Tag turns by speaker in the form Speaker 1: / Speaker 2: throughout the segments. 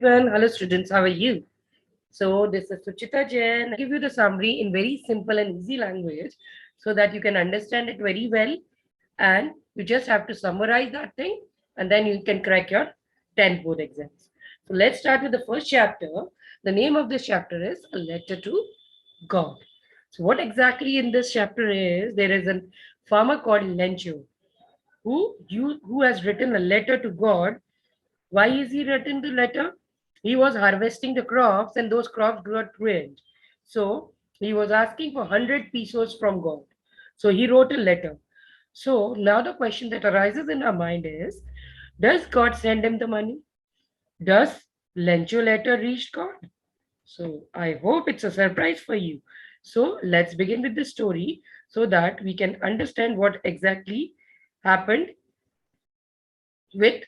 Speaker 1: Hello students, how are you? So this is Suchita Jain. I give you the summary in very simple and easy language so that you can understand it very well, and you just have to summarize that thing and then you can crack your 10 board exams. So let's start with the first chapter. The name of this chapter is A Letter to God. So what exactly in this chapter is, there is a farmer called Lencho who has written a letter to God. Why is he writing the letter? He was harvesting the crops and those crops got ruined. So he was asking for 100 pesos from God. So he wrote a letter. So now the question that arises in our mind is, does God send him the money? Does Lencho letter reach God? So I hope it's a surprise for you. So let's begin with the story so that we can understand what exactly happened with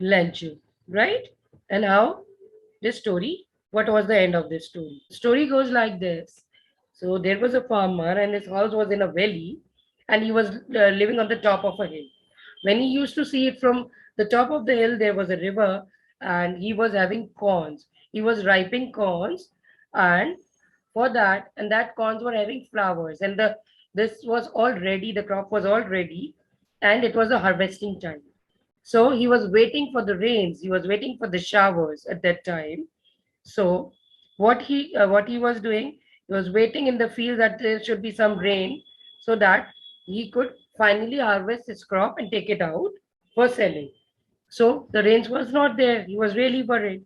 Speaker 1: Lencho, right? And how this story, what was the end of this story? Story goes like this. So there was a farmer and his house was in a valley and he was living on the top of a hill. When he used to see it from the top of the hill, there was a river and he was having corns. He was ripening corns, and for that, and that corns were having flowers, and the this was all ready, the crop was all ready, and it was a harvesting time. So he was waiting for the rains, he was waiting for the showers at that time. So what he was doing, he was waiting in the field that there should be some rain so that he could finally harvest his crop and take it out for selling. So the rains was not there. He was really worried.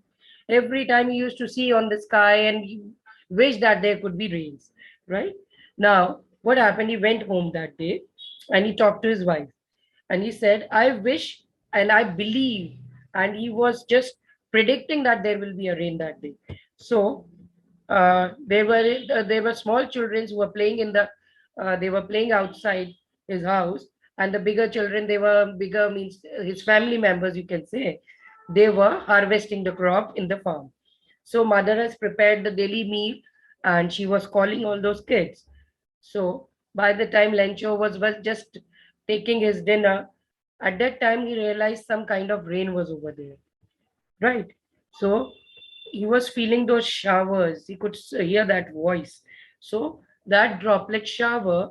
Speaker 1: Every time he used to see on the sky and he wished that there could be rains. Right? Now, what happened? He went home that day and he talked to his wife and he said, I wish and I believe. And he was just predicting that there will be a rain that day. So there were small children who were playing in the they were playing outside his house, and the bigger children, they were bigger means his family members, you can say, they were harvesting the crop in the farm. So mother has prepared the daily meal and she was calling all those kids. So by the time Lencho was just taking his dinner, at that time he realized some kind of rain was over there, right? So he was feeling those showers. He could hear that voice. So that droplet shower,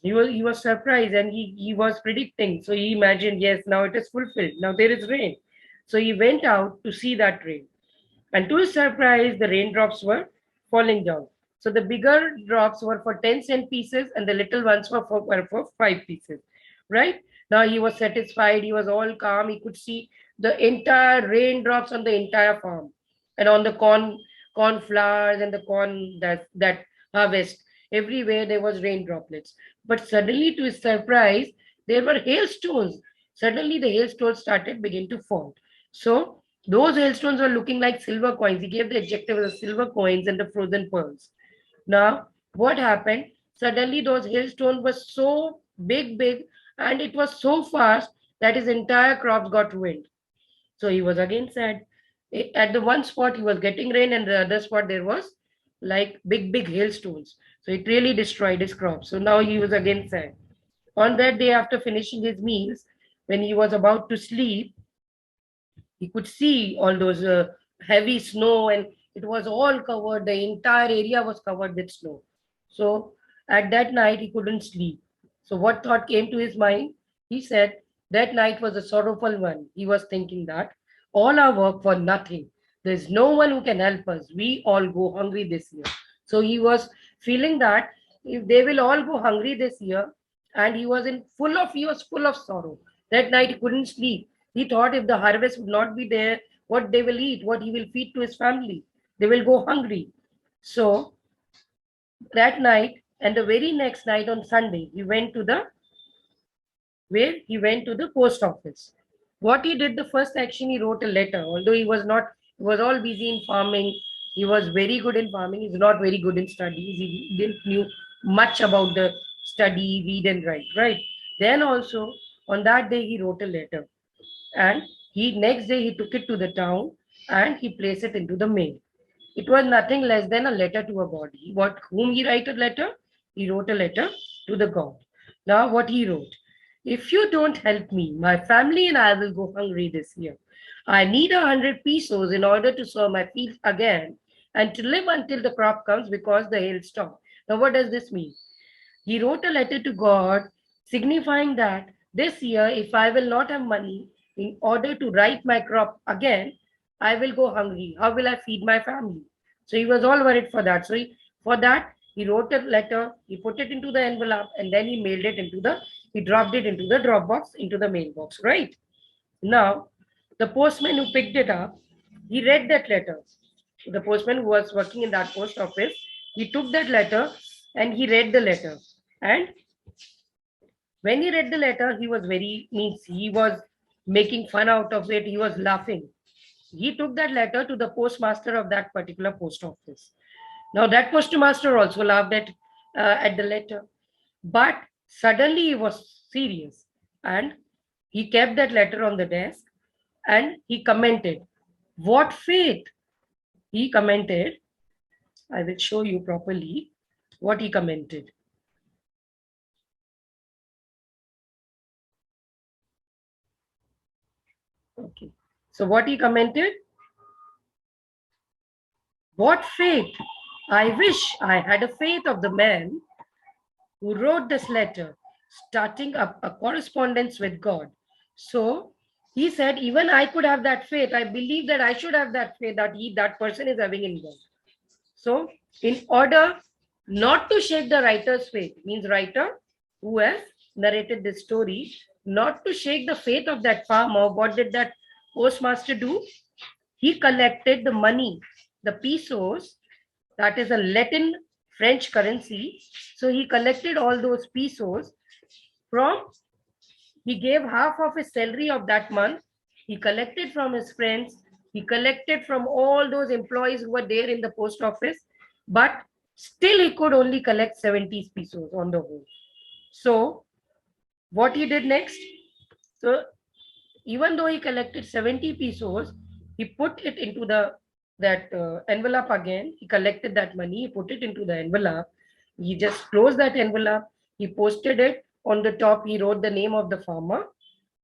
Speaker 1: he was surprised and he was predicting. So he imagined, yes, now it is fulfilled. Now there is rain. So he went out to see that rain. And to his surprise, the raindrops were falling down. So the bigger drops were for 10 cent pieces and the little ones were for 5 pieces. Right? Now he was satisfied. He was all calm. He could see the entire raindrops on the entire farm and on the corn flowers and the corn that harvest. Everywhere there was rain droplets. But suddenly, to his surprise, there were hailstones. Suddenly the hailstones started begin to fall. So those hailstones were looking like silver coins. He gave the adjective as silver coins and the frozen pearls. Now, what happened? Suddenly, those hailstones were so big, and it was so fast that his entire crops got ruined. So he was again sad. At the one spot, he was getting rain, and the other spot, there was like big hailstones. So it really destroyed his crops. So now he was again sad. On that day, after finishing his meals, when he was about to sleep, he could see all those heavy snow, and it was all covered. The entire area was covered with snow. So at that night, he couldn't sleep. So what thought came to his mind? He said that night was a sorrowful one. He was thinking that all our work for nothing. There's no one who can help us. We all go hungry this year. So he was feeling that if they will all go hungry this year, and he was full of sorrow. That night he couldn't sleep. He thought if the harvest would not be there, what they will eat, what he will feed to his family. They will go hungry. So that night and the very next night on Sunday, he went to the post office. What he did, the first action, he wrote a letter. Although he was all busy in farming. He was very good in farming. He's not very good in studies. He didn't knew much about the study, read and write. Right. Then also on that day he wrote a letter, and he next day he took it to the town and he placed it into the mail. It was nothing less than a letter to a god. What whom he write a letter? He wrote a letter to the god. Now what he wrote: if you don't help me, my family and I will go hungry this year. I need 100 pesos in order to sow my fields again and to live until the crop comes because the hail stopped. Now, what does this mean? He wrote a letter to God signifying that this year, if I will not have money in order to ripe my crop again, I will go hungry. How will I feed my family? So he was all worried for that. For that, he wrote a letter, he put it into the envelope, and then he dropped it into the drop box, into the mailbox, right? Now, the postman who picked it up, he read that letter. The postman who was working in that post office, he took that letter and he read the letter. And when he read the letter, he was making fun out of it. He was laughing. He took that letter to the postmaster of that particular post office. Now that postmaster also laughed at the letter, but suddenly he was serious and he kept that letter on the desk and he commented, "What faith?" He commented, I will show you properly what he commented. Okay. So what he commented? What faith? I wish I had a faith of the man who wrote this letter, starting up a correspondence with God. So he said, even I could have that faith. I believe that I should have that faith that person is having in God. So in order not to shake the writer's faith, means writer who has narrated this story, not to shake the faith of that farmer, what did that postmaster do? He collected the money, the pesos, that is a Latin French currency. So he collected all those pesos from, he gave half of his salary of that month. He collected from his friends. He collected from all those employees who were there in the post office. But still he could only collect 70 pesos on the whole. So what he did next? So even though he collected 70 pesos, he put it into that envelope again. He collected that money, he put it into the envelope. He just closed that envelope. He posted it on the top. He wrote the name of the farmer.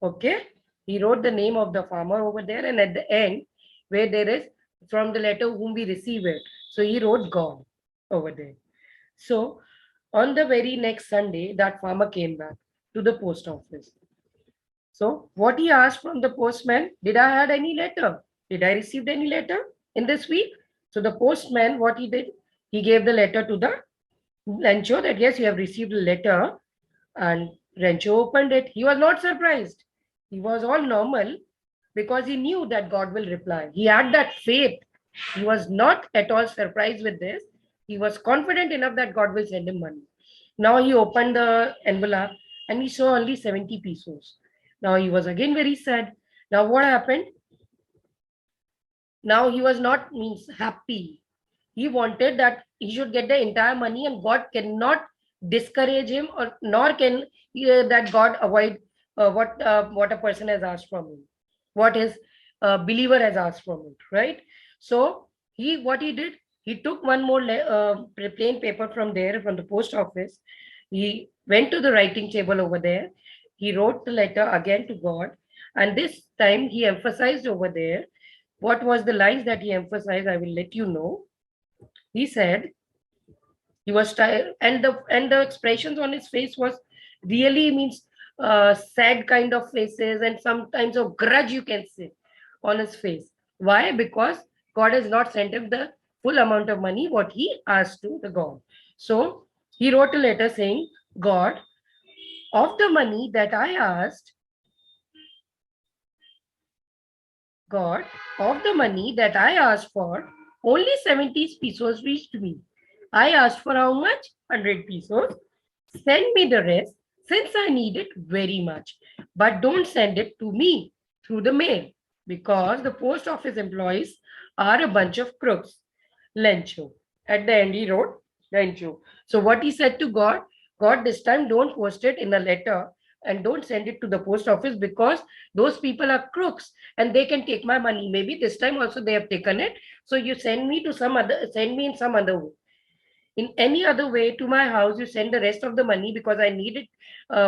Speaker 1: Okay. He wrote the name of the farmer over there. And at the end, where there is from the letter whom we receive it. So he wrote God over there. So on the very next Sunday, that farmer came back to the post office. So what he asked from the postman, did I had any letter? Did I received any letter in this week? So the postman, what he did, he gave the letter to the Rancho that yes, you have received a letter. And Rancho opened it. He was not surprised. He was all normal because he knew that God will reply. He had that faith. He was not at all surprised with this. He was confident enough that God will send him money. Now he opened the envelope and he saw only 70 pesos. Now he was again very sad. Now what happened? Now he was not means happy. He wanted that he should get the entire money and God cannot discourage him or nor can that God avoid what a person has asked from him, what his believer has asked from it, right? So what he did, he took one more plain paper from there from the post office. He went to the writing table over there. He wrote the letter again to God, and this time he emphasized over there. What was the lines that he emphasized? I will let you know. He said he was tired, and the expressions on his face was really means sad kind of faces and sometimes of grudge you can say on his face. Why? Because God has not sent him the full amount of money what he asked to the God. So he wrote a letter saying, God, of the money that I asked, God, of the money that I asked for, only 70 pesos reached me. I asked for how much? 100 pesos. Send me the rest since I need it very much. But don't send it to me through the mail because the post office employees are a bunch of crooks. Lencho. At the end, he wrote Lencho. So what he said to God, God, this time don't post it in a letter and don't send it to the post office because those people are crooks and they can take my money. Maybe this time also they have taken it. So you send me in some other way. In any other way to my house, you send the rest of the money because I need it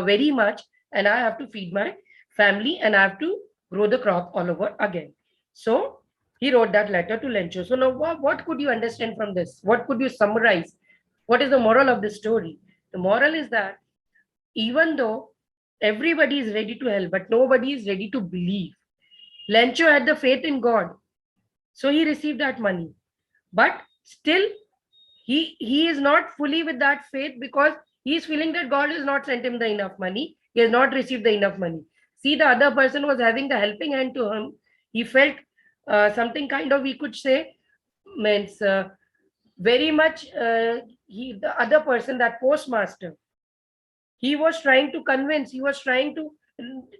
Speaker 1: very much and I have to feed my family and I have to grow the crop all over again. So he wrote that letter to Lencho. So now what could you understand from this? What could you summarize? What is the moral of the story? The moral is that even though everybody is ready to help, but nobody is ready to believe. Lencho had the faith in God. So he received that money. But still, he is not fully with that faith because he is feeling that God has not sent him the enough money. He has not received the enough money. See, the other person was having the helping hand to him. He felt something kind of, we could say, means very much, the other person, that postmaster, he was trying to convince, he was trying to,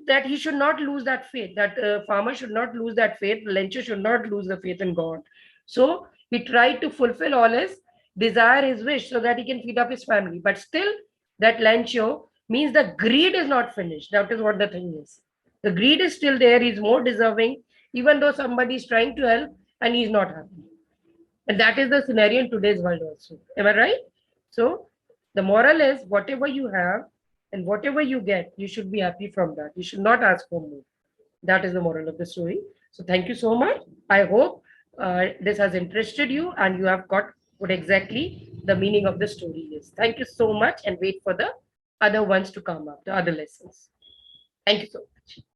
Speaker 1: that he should not lose that faith, that farmer should not lose that faith, Lencho should not lose the faith in God. So he tried to fulfill all his desire, his wish, so that he can feed up his family. But still, that Lencho means the greed is not finished. That is what the thing is. The greed is still there. He's more deserving, even though somebody is trying to help and he's not happy. And that is the scenario in today's world also. Am I right? So the moral is, whatever you have and whatever you get, you should be happy from that. You should not ask for more. That is the moral of the story. So thank you so much. I hope this has interested you and you have got what exactly the meaning of the story is. Thank you so much, and wait for the other ones to come up, the other lessons. Thank you so much.